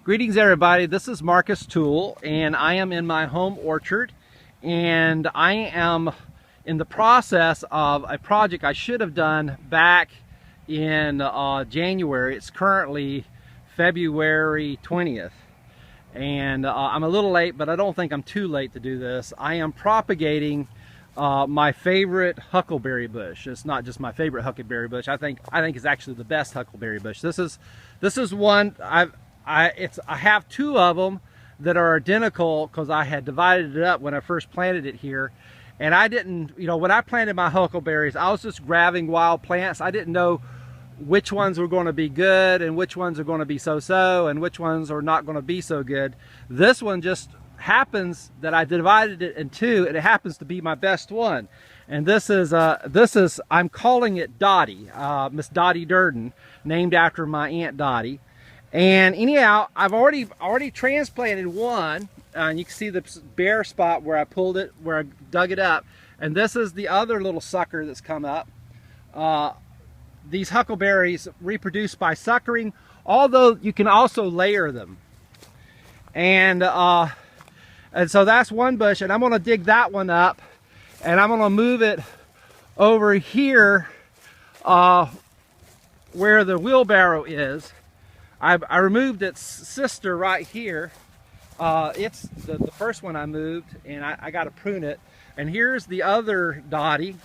Greetings everybody, this is Marcus Toole and I am in my home orchard and I am in the process of a project I should have done back in January. It's currently February 20th and I'm a little late, but I don't think I'm too late to do this. I am propagating my favorite huckleberry bush. It's not just my favorite huckleberry bush. I think it's actually the best huckleberry bush. This is one I have two of them that are identical because I had divided it up when I first planted it here. And I didn't, when I planted my huckleberries, I was just grabbing wild plants. I didn't know which ones were going to be good and which ones are going to be so-so and which ones are not going to be so good. This one just happens that I divided it in two, and it happens to be my best one. And this is I'm calling it Dotty, Miss Dotty Durden, named after my Aunt Dotty. And anyhow, I've already transplanted one, and you can see the bare spot where I pulled it, where I dug it up. And this is the other little sucker that's come up. These huckleberries reproduce by suckering, although you can also layer them. And so that's one bush, and I'm going to dig that one up, and I'm going to move it over here where the wheelbarrow is. I removed its sister right here. It's the first one I moved, and I got to prune it. And here's the other Dotty,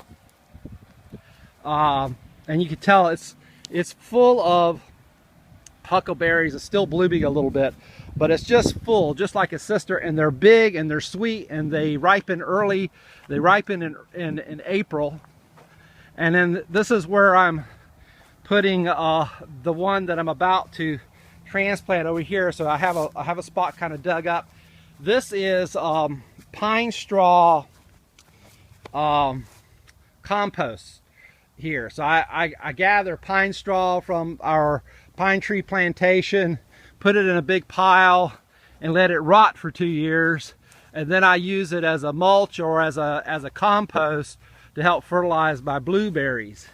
and you can tell it's full of huckleberries. It's still blooming a little bit, but it's just full, just like its sister. And they're big and they're sweet, and they ripen early. They ripen in April. And then this is where I'm putting the one that I'm about to transplant over here. So I have a spot kind of dug up. This is pine straw compost here. So I gather pine straw from our pine tree plantation, put it in a big pile, and let it rot for 2 years, and then I use it as a mulch or as a compost to help fertilize my blueberries.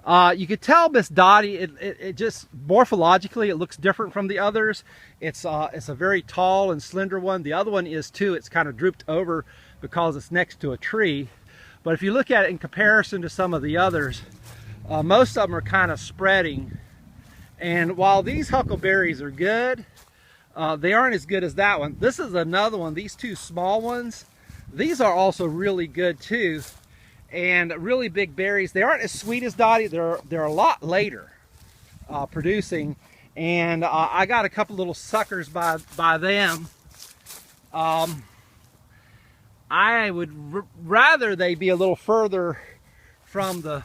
You could tell Miss Dotty, it just morphologically it looks different from the others. It's a very tall and slender one. The other one is too. It's kind of drooped over because it's next to a tree. But if you look at it in comparison to some of the others, most of them are kind of spreading. And while these huckleberries are good, they aren't as good as that one. This is another one. These two small ones, these are also really good too. And really big berries. They aren't as sweet as Dotty. They're a lot later producing, and I got a couple little suckers by them. I would rather they be a little further from the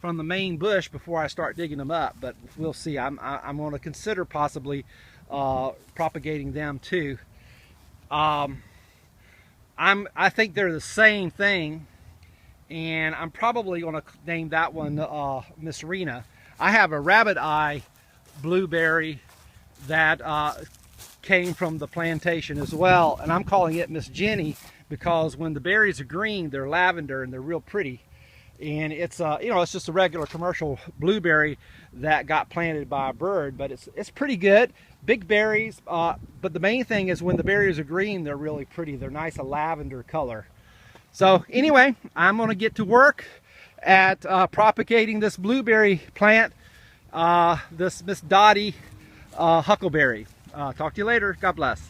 main bush before I start digging them up, but we'll see. I'm going to consider possibly propagating them too. I think they're the same thing. And I'm probably going to name that one Miss Rena. I have a rabbit eye blueberry that came from the plantation as well, and I'm calling it Miss Jenny because when the berries are green, they're lavender and they're real pretty. And it's it's just a regular commercial blueberry that got planted by a bird, but it's pretty good. Big berries, but the main thing is when the berries are green, they're really pretty. They're nice, a lavender color. So anyway, I'm going to get to work at propagating this blueberry plant, this Miss Dotty Huckleberry. Talk to you later. God bless.